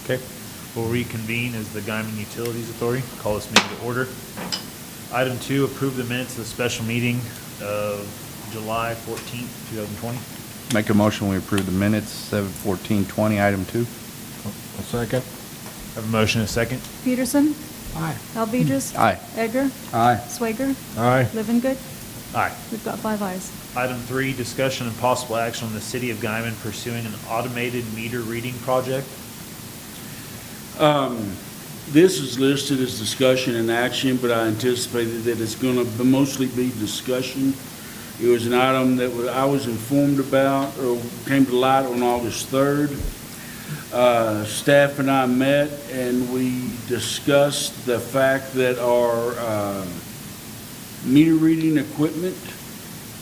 Okay. We'll reconvene as the Guymon Utilities Authority. Call this meeting to order. Item 2, approve the minutes of the special meeting of July 14th, 2020. Make a motion, we approve the minutes, 7/14/20, item 2. A second. Have a motion and a second. Peterson. Aye. Alvedras. Aye. Edgar. Aye. Swager. Aye. Livengood. Aye. We've got 5 ayes. Item 3, discussion and possible action on the City of Guymon pursuing an automated meter reading project. This is listed as discussion and action, but I anticipated that it's going to mostly be discussion. It was an item that I was informed about, or came to light on August 3rd. Staff and I met, and we discussed the fact that our meter reading equipment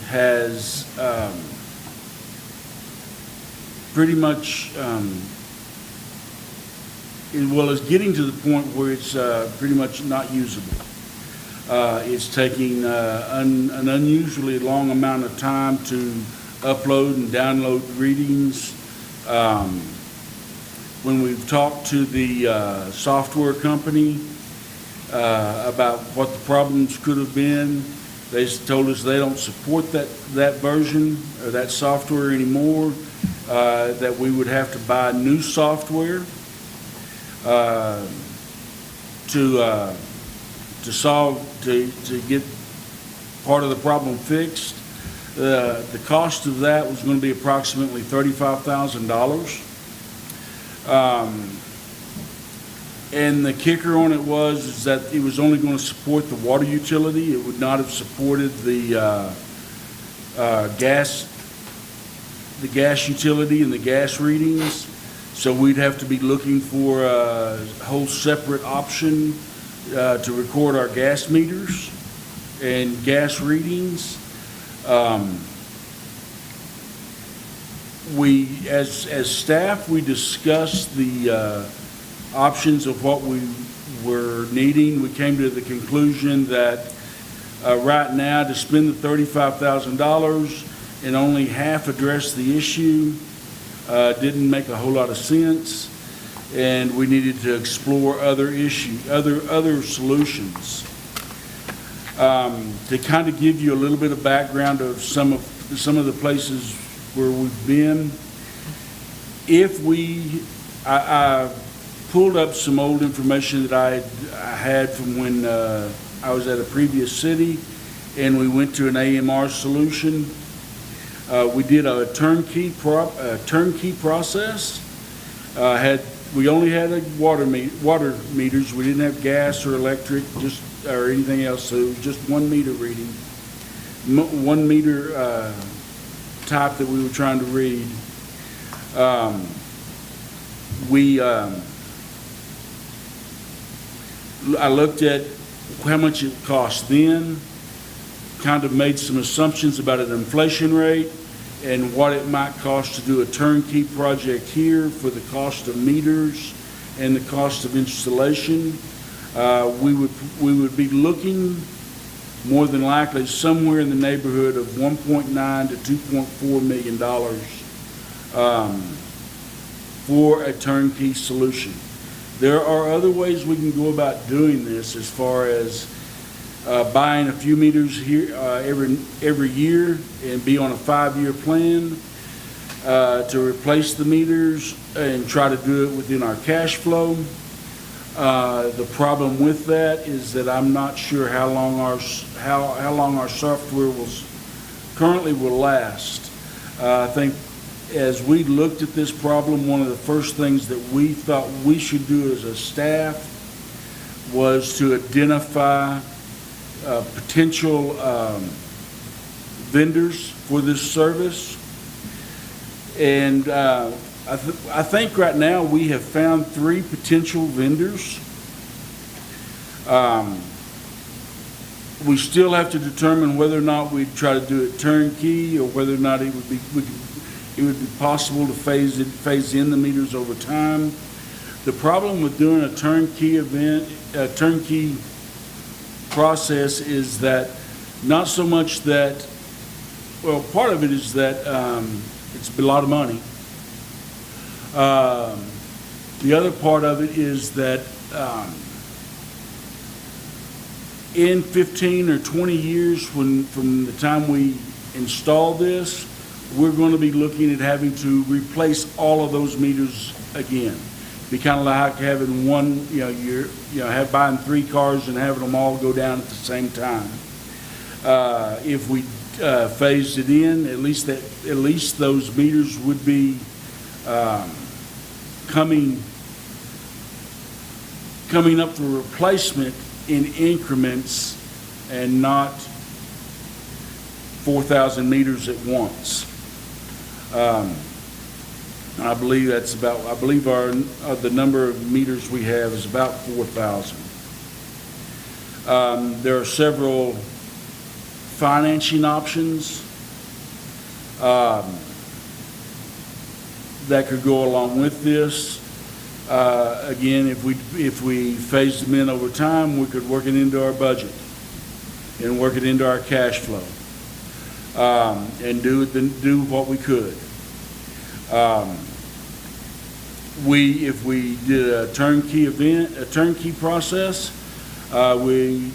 has pretty much is getting to the point where it's pretty much not usable. It's taking an unusually long amount of time to upload and download readings. When we've talked to the software company about what the problems could have been, they told us they don't support that version or that software anymore, that we would have to buy new software to get part of the problem fixed. The cost of that was going to be approximately $35,000. And the kicker on it was that it was only going to support the water utility. It would not have supported the gas utility and the gas readings. So we'd have to be looking for a whole separate option to record our gas meters and gas readings. As staff, we discussed the options of what we were needing. We came to the conclusion that right now to spend the $35,000 and only half address the issue didn't make a whole lot of sense, and we needed to explore other solutions. To kind of give you a little bit of background of some of the places where we've been, I pulled up some old information that I had from when I was at a previous city, and we went to an AMR solution. We did a turnkey process. We only had water meters. We didn't have gas or electric, or anything else. So it was just one meter reading, one meter type that we were trying to read. I looked at how much it cost then, kind of made some assumptions about an inflation rate and what it might cost to do a turnkey project here for the cost of meters and the cost of installation. We would be looking more than likely somewhere in the neighborhood of $1.9 to $2.4 million for a turnkey solution. There are other ways we can go about doing this, as far as buying a few meters here every year and be on a 5-year plan to replace the meters and try to do it within our cash flow. The problem with that is that I'm not sure how long our software currently will last. I think as we looked at this problem, one of the first things that we thought we should do as a staff was to identify potential vendors for this service. And I think right now we have found 3 potential vendors. We still have to determine whether or not we try to do it turnkey, or whether or not it would be possible to phase in the meters over time. The problem with doing a turnkey turnkey process is that not so much that, well, part of it is that it's a lot of money. The other part of it is that in 15 or 20 years from the time we install this, we're going to be looking at having to replace all of those meters again. Be kind of like having one, buying 3 cars and having them all go down at the same time. If we phased it in, at least those meters would be coming up for replacement in increments and not 4,000 meters at once. I believe the number of meters we have is about 4,000. There are several financing options that could go along with this. Again, if we phase them in over time, we could work it into our budget and work it into our cash flow, and do what we could. If we did a turnkey process, I would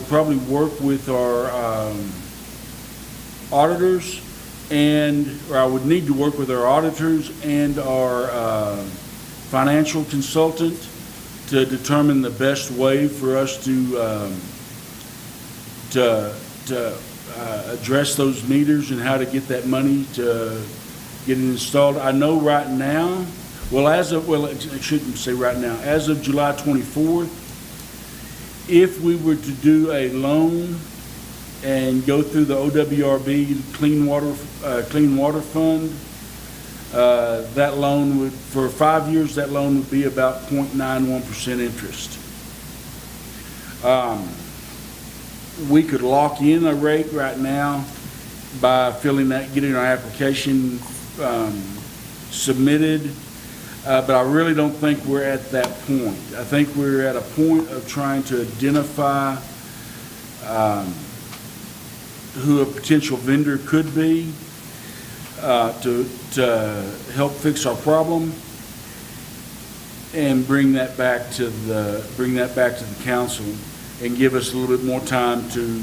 probably work with our auditors, or I would need to work with our auditors and our financial consultant to determine the best way for us to address those meters and how to get that money to get it installed. I know right now, I shouldn't say right now, as of July 24th, if we were to do a loan and go through the OWRB Clean Water Fund, that loan would, for 5 years, that loan would be about 0.91% interest. We could lock in a rate right now by getting our application submitted, but I really don't think we're at that point. I think we're at a point of trying to identify who a potential vendor could be to help fix our problem, and bring that back to the council and give us a little bit more time to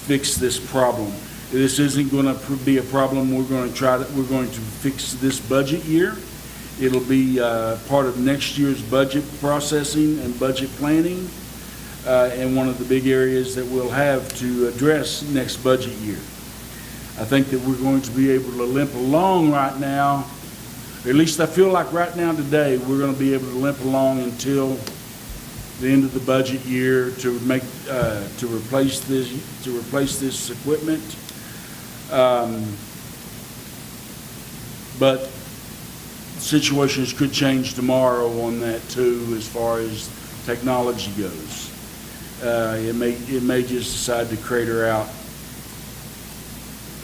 fix this problem. This isn't going to be a problem we're going to fix this budget year. It'll be part of next year's budget processing and budget planning, and one of the big areas that we'll have to address next budget year. I think that we're going to be able to limp along right now, or at least I feel like right now today, we're going to be able to limp along until the end of the budget year to replace this equipment. But situations could change tomorrow on that too, as far as technology goes. It may just decide to crater out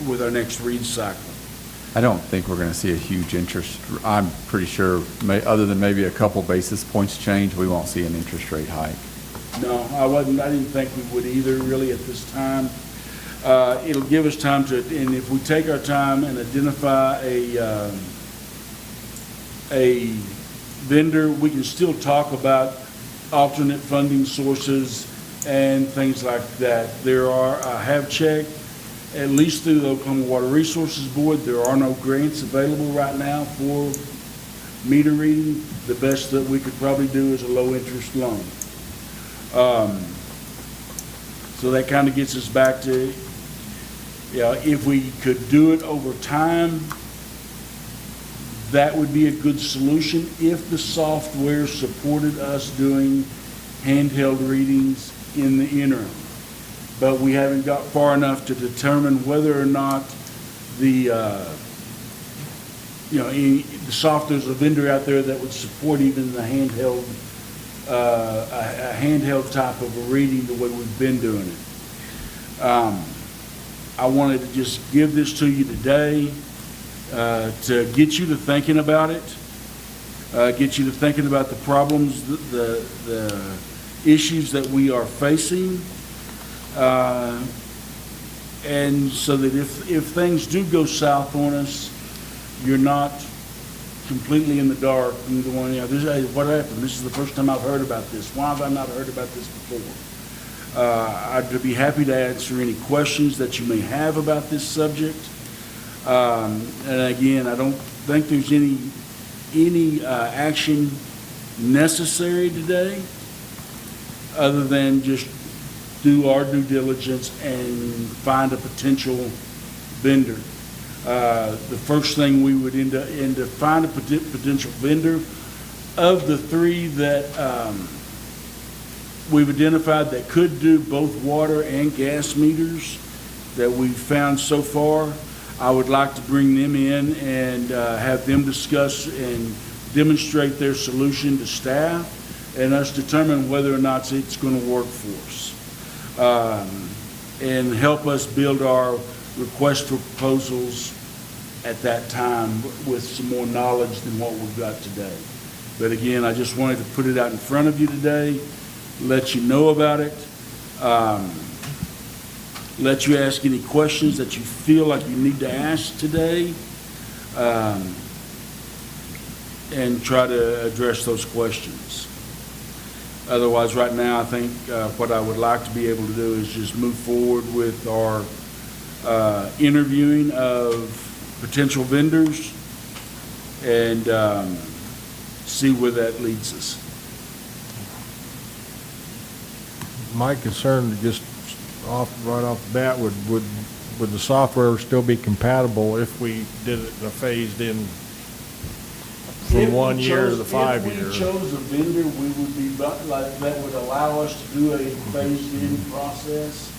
with our next read cycle. I don't think we're going to see a huge interest. I'm pretty sure, other than maybe a couple basis points change, we won't see an interest rate hike. No, I didn't think we would either, really, at this time. It'll give us time and if we take our time and identify a vendor, we can still talk about alternate funding sources and things like that. I have checked, at least through the Oklahoma Water Resources Board, there are no grants available right now for meter reading. The best that we could probably do is a low-interest loan. So that kind of gets us back to, if we could do it over time, that would be a good solution if the software supported us doing handheld readings in the interim. But we haven't got far enough to determine whether or not the software's a vendor out there that would support even the handheld, a handheld type of a reading the way we've been doing it. I wanted to just give this to you today to get you to thinking about it, get you to thinking about the problems, the issues that we are facing. And so that if things do go south on us, you're not completely in the dark, neither one, hey, what happened? This is the first time I've heard about this. Why have I not heard about this before? I'd be happy to answer any questions that you may have about this subject. And again, I don't think there's any action necessary today, other than just do our due diligence and find a potential vendor. The first thing we would end to find a potential vendor of the three that we've identified that could do both water and gas meters that we've found so far. I would like to bring them in and have them discuss and demonstrate their solution to staff and us determine whether or not it's going to work for us. And help us build our request for proposals at that time with some more knowledge than what we've got today. But again, I just wanted to put it out in front of you today, let you know about it, let you ask any questions that you feel like you need to ask today, and try to address those questions. Otherwise, right now, I think what I would like to be able to do is just move forward with our interviewing of potential vendors and see where that leads us. My concern, just right off the bat, would the software still be compatible if we did it in a phased in from 1 year to the 5 year? If we chose a vendor, we would be that would allow us to do a phased-in process.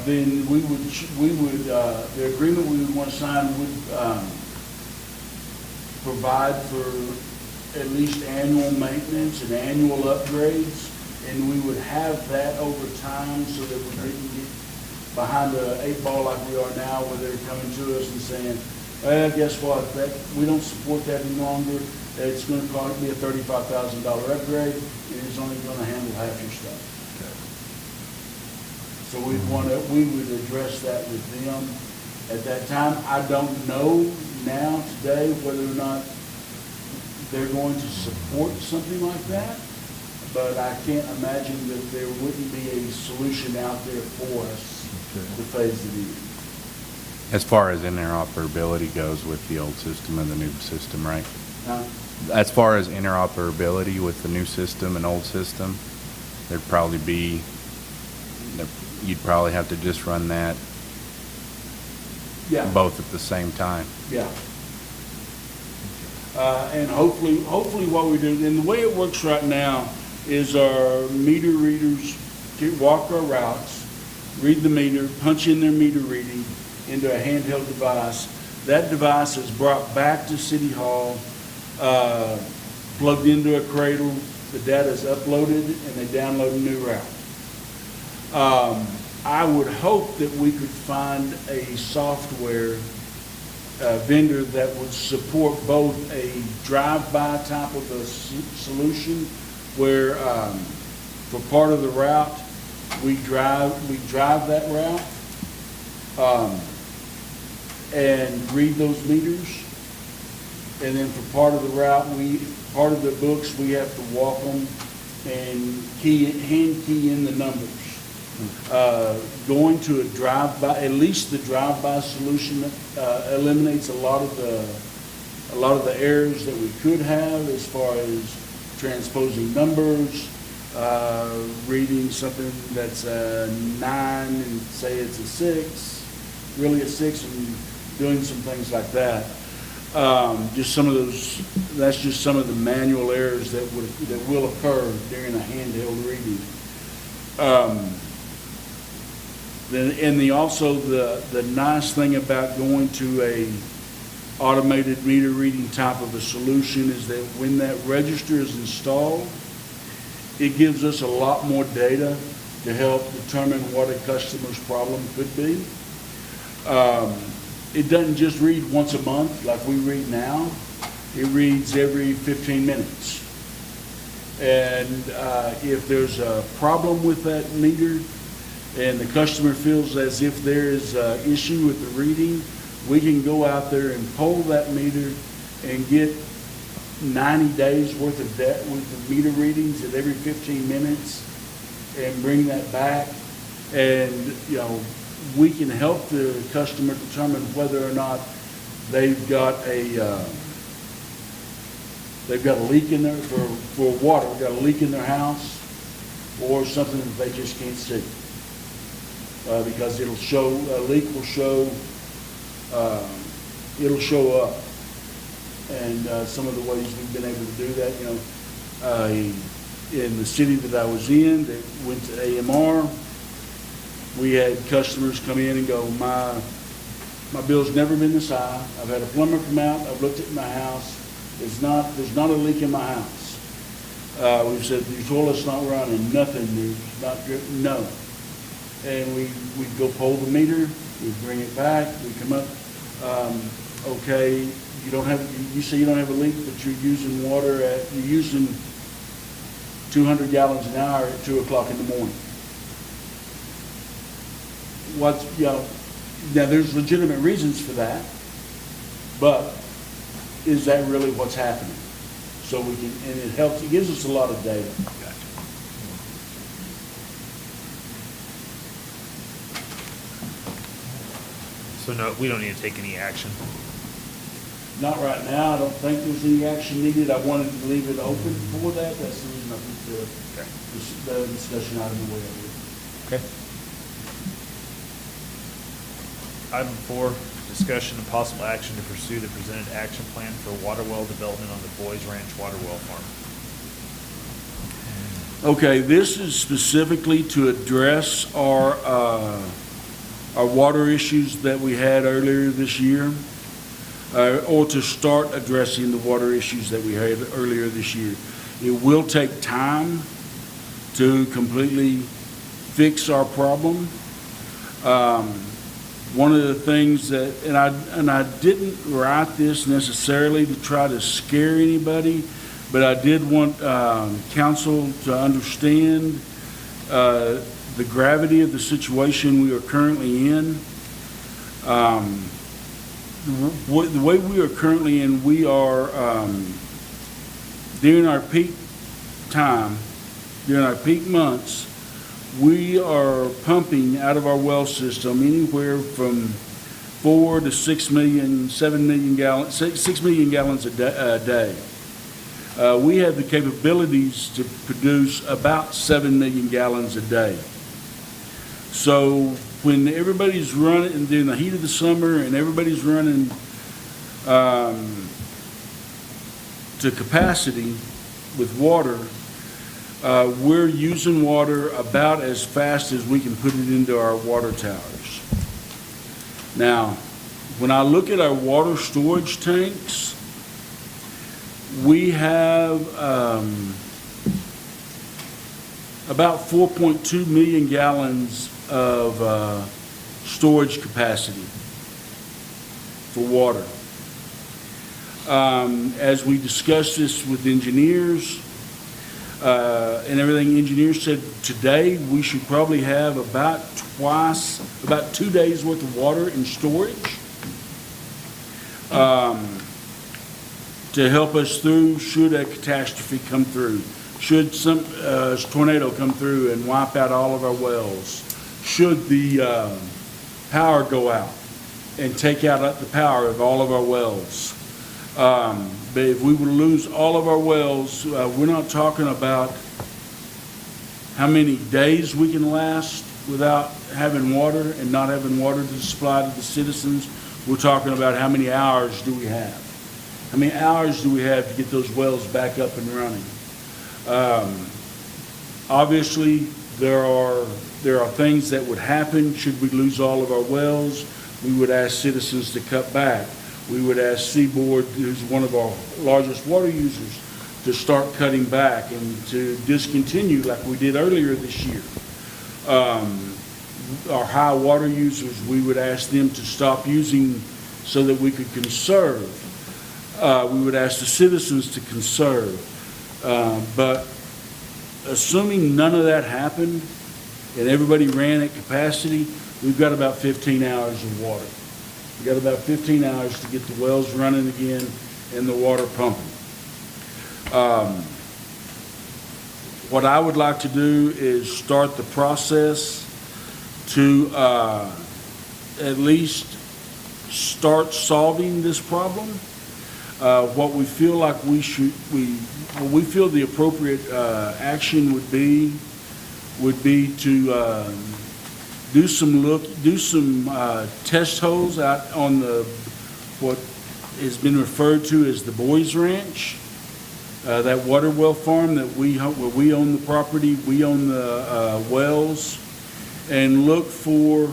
Then we would the agreement we would want to sign would provide for at least annual maintenance and annual upgrades, and we would have that over time so that we didn't get behind the 8 ball like we are now, where they're coming to us and saying, well, guess what, we don't support that any longer. It's going to cost me a $35,000 upgrade, and it's only going to handle half your stuff. So we would address that with them at that time. I don't know now, today, whether or not they're going to support something like that, but I can't imagine that there wouldn't be a solution out there for us to phase it in. As far as interoperability goes with the old system and the new system, right? Now, As far as interoperability with the new system and old system, there'd probably be, you'd probably have to just run that yeah. both at the same time. Yeah. And hopefully what we do, and the way it works right now is our meter readers walk our routes, read the meter, punch in their meter reading into a handheld device. That device is brought back to City Hall, plugged into a cradle, the data is uploaded, and they download a new route. I would hope that we could find a software vendor that would support both a drive-by type of a solution where for part of the route we drive that route and read those meters, and then for part of the route part of the books we have to walk them and hand key in the numbers. Going to a drive-by, at least the drive-by solution eliminates a lot of the errors that we could have as far as transposing numbers, reading something that's a 9 and say it's a 6, really a 6, and doing some things like that. Just some of those. That's just some of the manual errors that will occur during a handheld reading. Also the nice thing about going to a automated meter reading type of a solution is that when that register is installed, it gives us a lot more data to help determine what a customer's problem could be. It doesn't just read once a month like we read now. It reads every 15 minutes. And if there's a problem with that meter and the customer feels as if there is an issue with the reading, we can go out there and poll that meter and get 90 days worth of meter readings at every 15 minutes and bring that back. And, you know, we can help the customer determine whether or not they've got a leak in there for water, got a leak in their house, or something that they just can't see. Because it'll show, a leak will show, it'll show up. And some of the ways we've been able to do that, you know, in the city that I was in, that went to AMR, we had customers come in and go, my bill's never been this high. I've had a plumber come out, I've looked at my house, there's not a leak in my house. We've said, the toilet's not running, nothing, there's not drip, no. And we'd go pull the meter, we'd bring it back, we come up, okay, you say you don't have a leak, but you're using you're using 200 gallons an hour at 2 o'clock in the morning. Now there's legitimate reasons for that, but is that really what's happening? So we can, and it gives us a lot of data. So no, we don't need to take any action. Not right now, I don't think there's any action needed. I wanted to leave it open for that. That's the reason I put the discussion item the way I did. Okay. Item 4, discussion and possible action to pursue the presented action plan for water well development on the Boys Ranch water well farm. Okay, this is specifically to address our water issues that we had earlier this year, or to start addressing the water issues that we had earlier this year. It will take time to completely fix our problem. One of the things that, and I didn't write this necessarily to try to scare anybody, but I did want council to understand the gravity of the situation we are currently in. The way we are currently in, we are, during our peak time, during our peak months, we are pumping out of our well system anywhere from 4 to 6 million, 7 million gallons, 6 million gallons a day. We have the capabilities to produce about 7 million gallons a day. So when everybody's running during the heat of the summer and everybody's running to capacity with water, we're using water about as fast as we can put it into our water towers. Now, when I look at our water storage tanks, we have about 4.2 million gallons of storage capacity for water. As we discussed this with engineers and everything, engineers said today we should probably have about 2 days worth of water in storage to help us through should a catastrophe come through, should some tornado come through and wipe out all of our wells, should the power go out and take out the power of all of our wells. But if we were to lose all of our wells, we're not talking about how many days we can last without having water and not having water to supply to the citizens. We're talking about how many hours do we have. How many hours do we have to get those wells back up and running? Obviously, there are things that would happen should we lose all of our wells. We would ask citizens to cut back. We would ask Seaboard, who's one of our largest water users, to start cutting back and to discontinue like we did earlier this year. Our high water users, we would ask them to stop using so that we could conserve. We would ask the citizens to conserve. But assuming none of that happened and everybody ran at capacity, we've got about 15 hours of water. We've got about 15 hours to get the wells running again and the water pumping. What I would like to do is start the process to at least start solving this problem. What we feel like we feel the appropriate action would be to do some test holes out on what has been referred to as the Boys Ranch, that water well farm where we own the property, we own the wells, and look for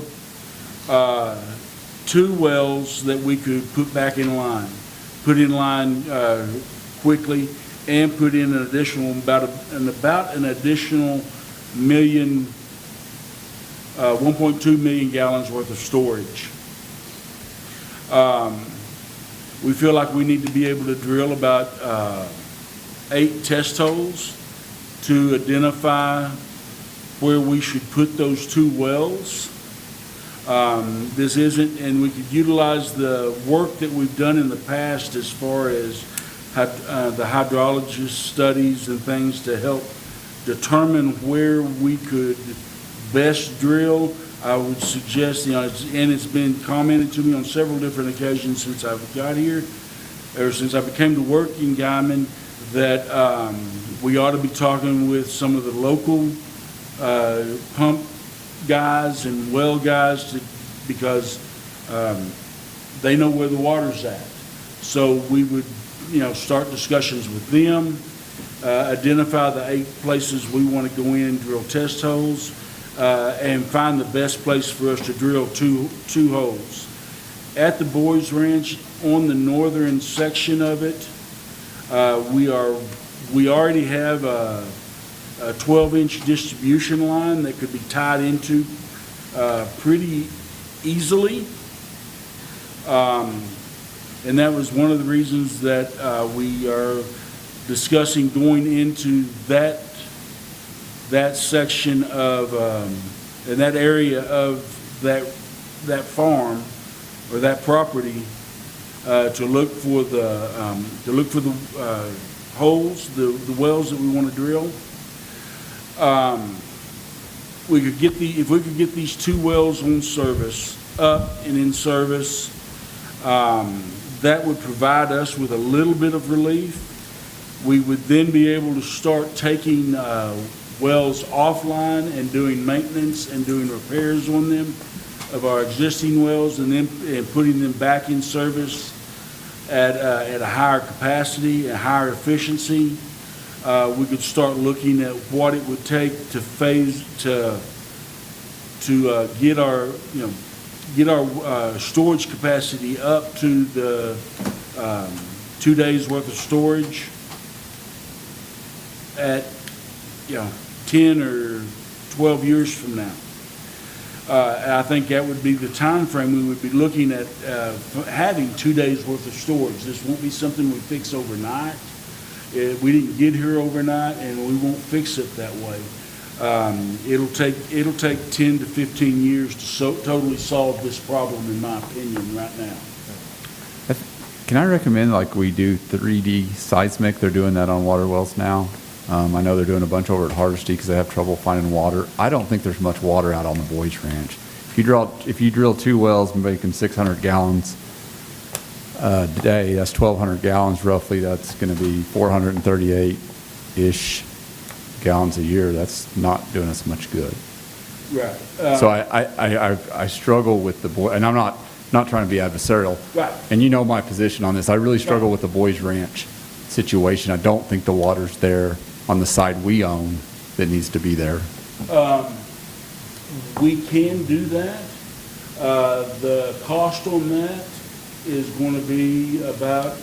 2 wells that we could put back in line, quickly, and put in an additional about an additional 1.2 million gallons worth of storage. We feel like we need to be able to drill about 8 test holes to identify where we should put those 2 wells. This isn't, and we could utilize the work that we've done in the past as far as the hydrologist studies and things to help determine where we could best drill. I would suggest, and it's been commented to me on several different occasions since I got here, or since I became to work in Guymon, that we ought to be talking with some of the local pump guys and well guys because they know where the water's at. So we would, start discussions with them, identify the 8 places we want to go in and drill test holes, and find the best place for us to drill two holes. At the Boys Ranch, on the northern section of it, we already have a 12-inch distribution line that could be tied into pretty easily. And that was one of the reasons that we are discussing going into that section of in that area of that farm or that property to look for the holes, the wells that we want to drill. If we could get these 2 wells on service, up and in service, that would provide us with a little bit of relief. We would then be able to start taking wells offline and doing maintenance and doing repairs on them of our existing wells, and then putting them back in service at a higher capacity, a higher efficiency. We could start looking at what it would take to get our storage capacity up to the 2 days worth of storage at 10 or 12 years from now. I think that would be the time frame we would be looking at having 2 days worth of storage. This won't be something we fix overnight. We didn't get here overnight, and we won't fix it that way. It'll take 10 to 15 years to totally solve this problem, in my opinion, right now. Can I recommend like we do 3D seismic? They're doing that on water wells now. I know they're doing a bunch over at Hardesty because they have trouble finding water. I don't think there's much water out on the Boys Ranch. If you drill 2 wells making 600 gallons a day, that's 1,200 gallons roughly. That's going to be 438-ish gallons a year. That's not doing us much good. Right. So I struggle with the boy, and I'm not trying to be adversarial. Right. And you know my position on this. I really struggle with the Boys Ranch situation. I don't think the water's there on the side we own that needs to be there. We can do that. The cost on that is going to be about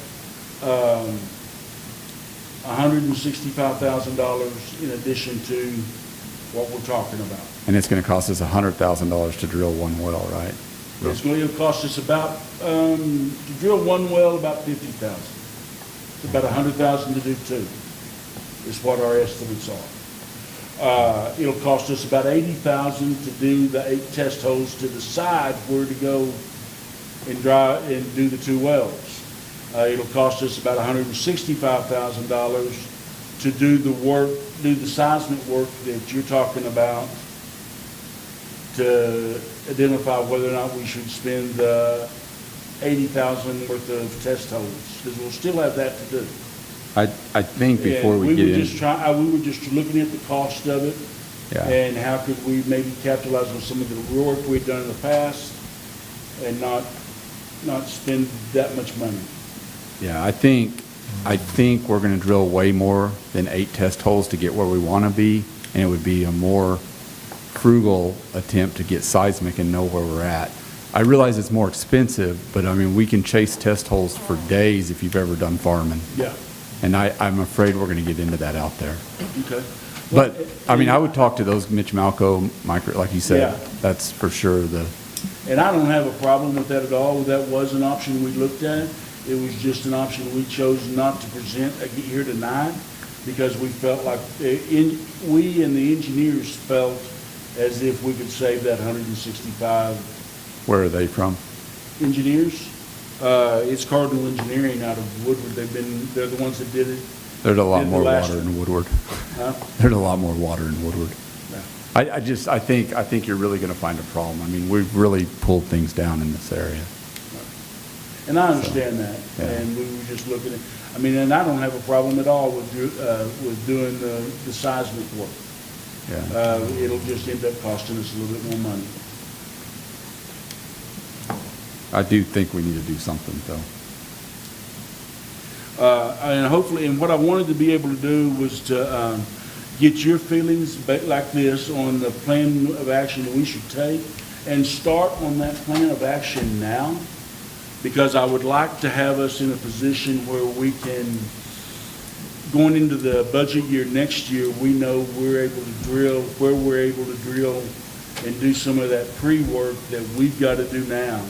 $165,000 in addition to what we're talking about. And it's going to cost us $100,000 to drill 1 well, right? It's going to cost us about, to drill 1 well, about $50,000. It's about $100,000 to do 2, is what our estimates are. It'll cost us about $80,000 to do the 8 test holes to decide where to go and do the 2 wells. It'll cost us about $165,000 to do the work, do the seismic work that you're talking about, to identify whether or not we should spend the $80,000 worth of test holes, because we'll still have that to do. I think before And we get were in. we were just looking at the cost of it, Yeah. and how could we maybe capitalize on some of the work we've done in the past, and not spend that much money. Yeah, I think we're gonna drill way more than 8 test holes to get where we wanna be, and it would be a more frugal attempt to get seismic and know where we're at. I realize it's more expensive, but I mean, we can chase test holes for days if you've ever done farming. Yeah. And I'm afraid we're gonna get into that out there. Okay. But, I mean, I would talk to those Mitch Malco, Mike, like you said, Yeah. that's for sure And I don't have a problem with that at all. That was an option we looked at. It was just an option we chose not to present here tonight, because we felt like, we and the engineers felt as if we could save that 165. where are they from? Engineers, it's Cardinal Engineering out of Woodward. They're the ones that did it. There's a lot Did the more last water in Woodward. Huh? There's a lot more water in Woodward. Yeah. I think you're really gonna find a problem. I mean, we've really pulled things down in this area. And I understand that, yeah. and we were just looking at, I mean, and I don't have a problem at all with doing the seismic work. Yeah. It'll just end up costing us a little bit more money. I do think we need to do something, though. And hopefully, and what I wanted to be able to do was to get your feelings like this on the plan of action that we should take, and start on that plan of action now, because I would like to have us in a position where we can, going into the budget year next year, we know we're able to drill, where we're able to drill, and do some of that pre-work that we've got to do now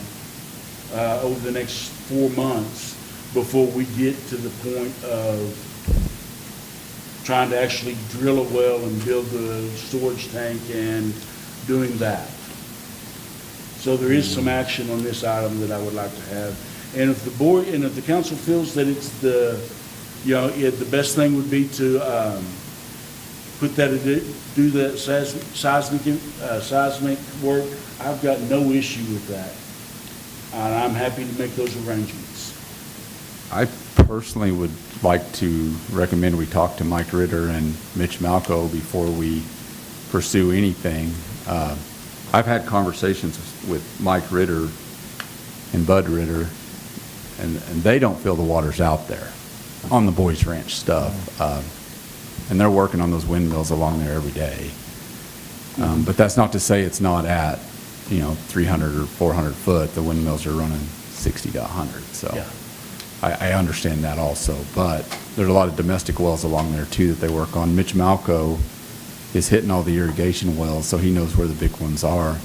over the next 4 months, before we get to the point of trying to actually drill a well and build the storage tank and doing that. So there is some action on this item that I would like to have. And if the board, and if the council feels that it's the best thing would be to put that, do that seismic work, I've got no issue with that. And I'm happy to make those arrangements. I personally would like to recommend we talk to Mike Ritter and Mitch Malco before we pursue anything. I've had conversations with Mike Ritter and Bud Ritter, and they don't feel the water's out there on the Boys Ranch stuff. And they're working on those windmills along there every day. But that's not to say it's not at, 300 or 400 foot. The windmills are running 60 to 100. So Yeah. I understand that also. But there's a lot of domestic wells along there too that they work on. Mitch Malco is hitting all the irrigation wells, so he knows where the big ones are.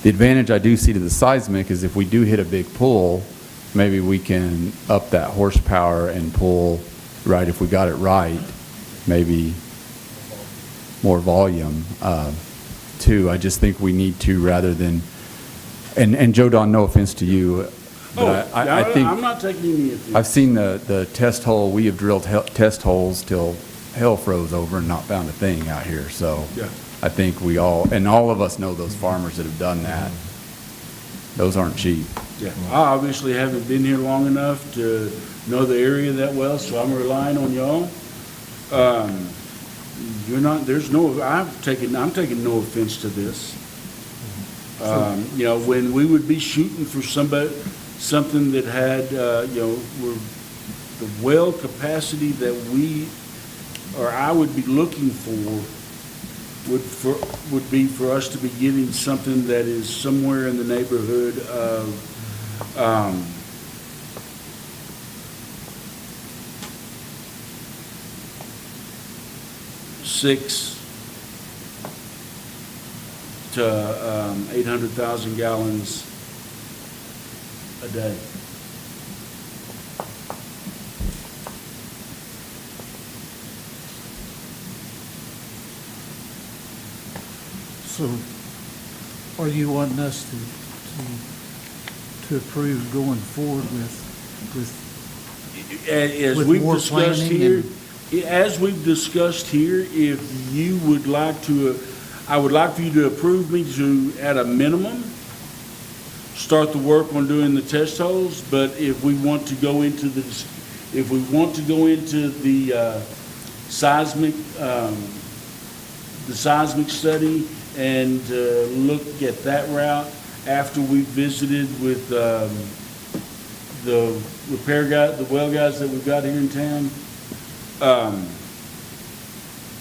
The advantage I do see to the seismic is if we do hit a big pull, maybe we can up that horsepower and pull, right, if we got it right, maybe more volume. Too, I just think we need to, rather than, and Joe Don, no offense to you, but I think I'm not taking any of I've seen the test hole, we have drilled test holes till hell froze over and not found a thing out here, so. Yeah. I think we all of us know those farmers that have done that. Those aren't cheap. Yeah, I obviously haven't been here long enough to know the area that well, so I'm relying on y'all. I'm taking no offense to this. When we would be shooting for something that had, the well capacity that I would be looking for would be for us to be getting something that is somewhere in the neighborhood of, 6 to 800,000 gallons a day. So are you wanting us to approve going forward with As With we've more discussed planning here, as we've discussed here, if you would like to, I would like for you to approve me to, at a minimum, start the work on doing the test holes, but if we want to go into the seismic, study and look at that route after we visited with the repair guy, the well guys that we've got here in town,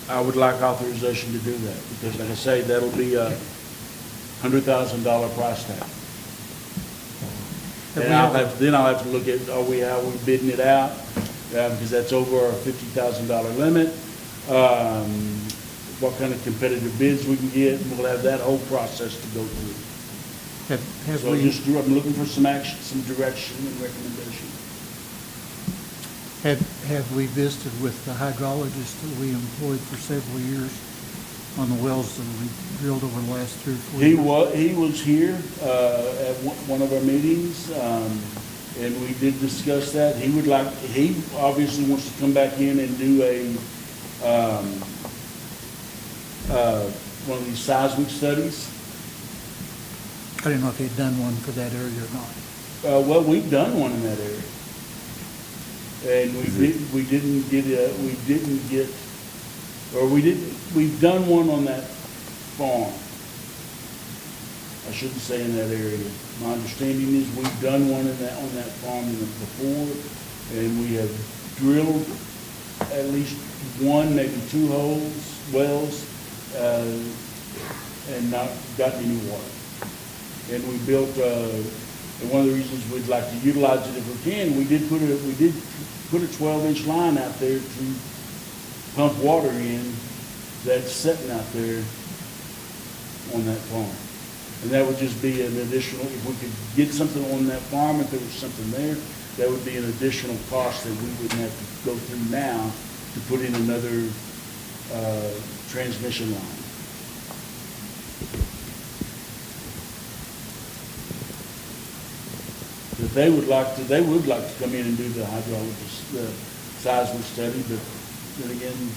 I would like authorization to do that, because like I say, that'll be a $100,000 price tag. And then I'll have to look at, how we bidding it out, because that's over our $50,000 limit. What kind of competitive bids we can get, and we'll have that whole process to go through. Have So we, I'm looking for some action, some direction and recommendation. have we visited with the hydrologist that we employed for several years on the wells that we drilled over the last 3 or 4 years? He was here at one of our meetings, and we did discuss that. He obviously wants to come back in and do one of these seismic studies. I didn't know if he'd done one for that area or not. Well, we've done one in that area. And we've done one on that farm. I shouldn't say in that area. My understanding is we've done one on that farm before, and we have drilled at least one, maybe 2 wells, and not gotten any water. And we built, and one of the reasons we'd like to utilize it if we can, we did put a 12-inch line out there to pump water in that's sitting out there on that farm. And that would just be an additional, if we could get something on that farm, if there was something there, that would be an additional cost that we wouldn't have to go through now to put in another transmission line. But they would like to come in and do the hydrologist, the seismic study, but then again,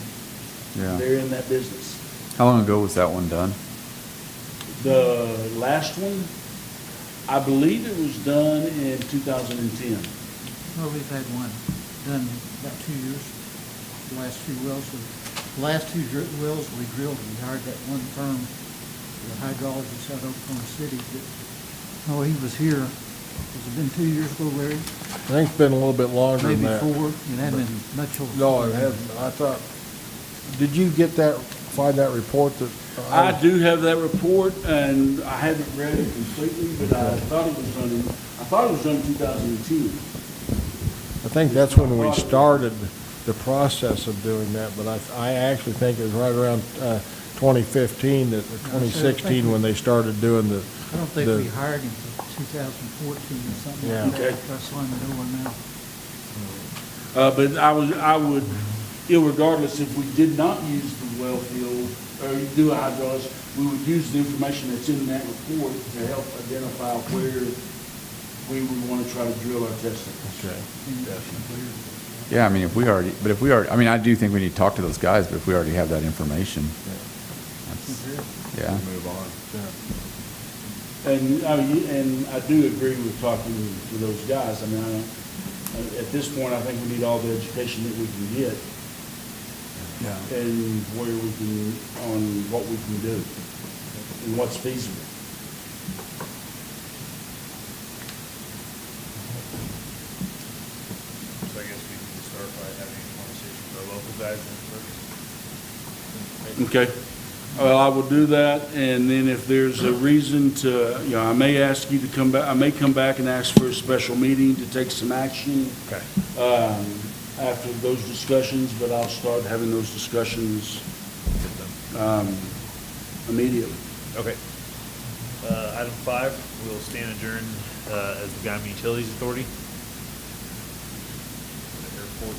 Yeah. they're in that business. How long ago was that one done? The last one, I believe it was done in 2010. Well, we've had one done about 2 years. The last 2 wells, wells we drilled, we hired that one firm, the hydrologist out of Oklahoma City. Oh, he was here. Has it been 2 years ago, Larry? I think it's been a little bit longer than Maybe that. 4. It hadn't been much over. No, it hasn't. I thought, did you find that report that? I do have that report, and I haven't read it completely, but I thought it was done in 2010. I think that's when we started the process of doing that, but I actually think it was right around 2015, or 2016, when they started doing the. I don't think we hired him until 2014 or something Yeah. like that. Okay. That's why I'm over now. But I would, irregardless, if we did not use the well field, or do a hydrologist, we would use the information that's in that report to help identify where we would want to try to drill our testing. Okay. Yeah, I mean, I mean, I do think we need to talk to those guys, but if we already have that information. Yeah. Move on. And I do agree with talking to those guys. I mean, at this point, I think we need all the education that we can get. And where we can, on what we can do and what's feasible. So I guess we can start by having a conversation with our local guys and first. Okay. Well, I will do that, and then if there's a reason to, I may ask you to come back, I may come back and ask for a special meeting to take some action. Okay. After those discussions, but I'll start having those discussions immediately. Okay. Item 5, we'll stand adjourned as the Guymon Utilities Authority. Airport.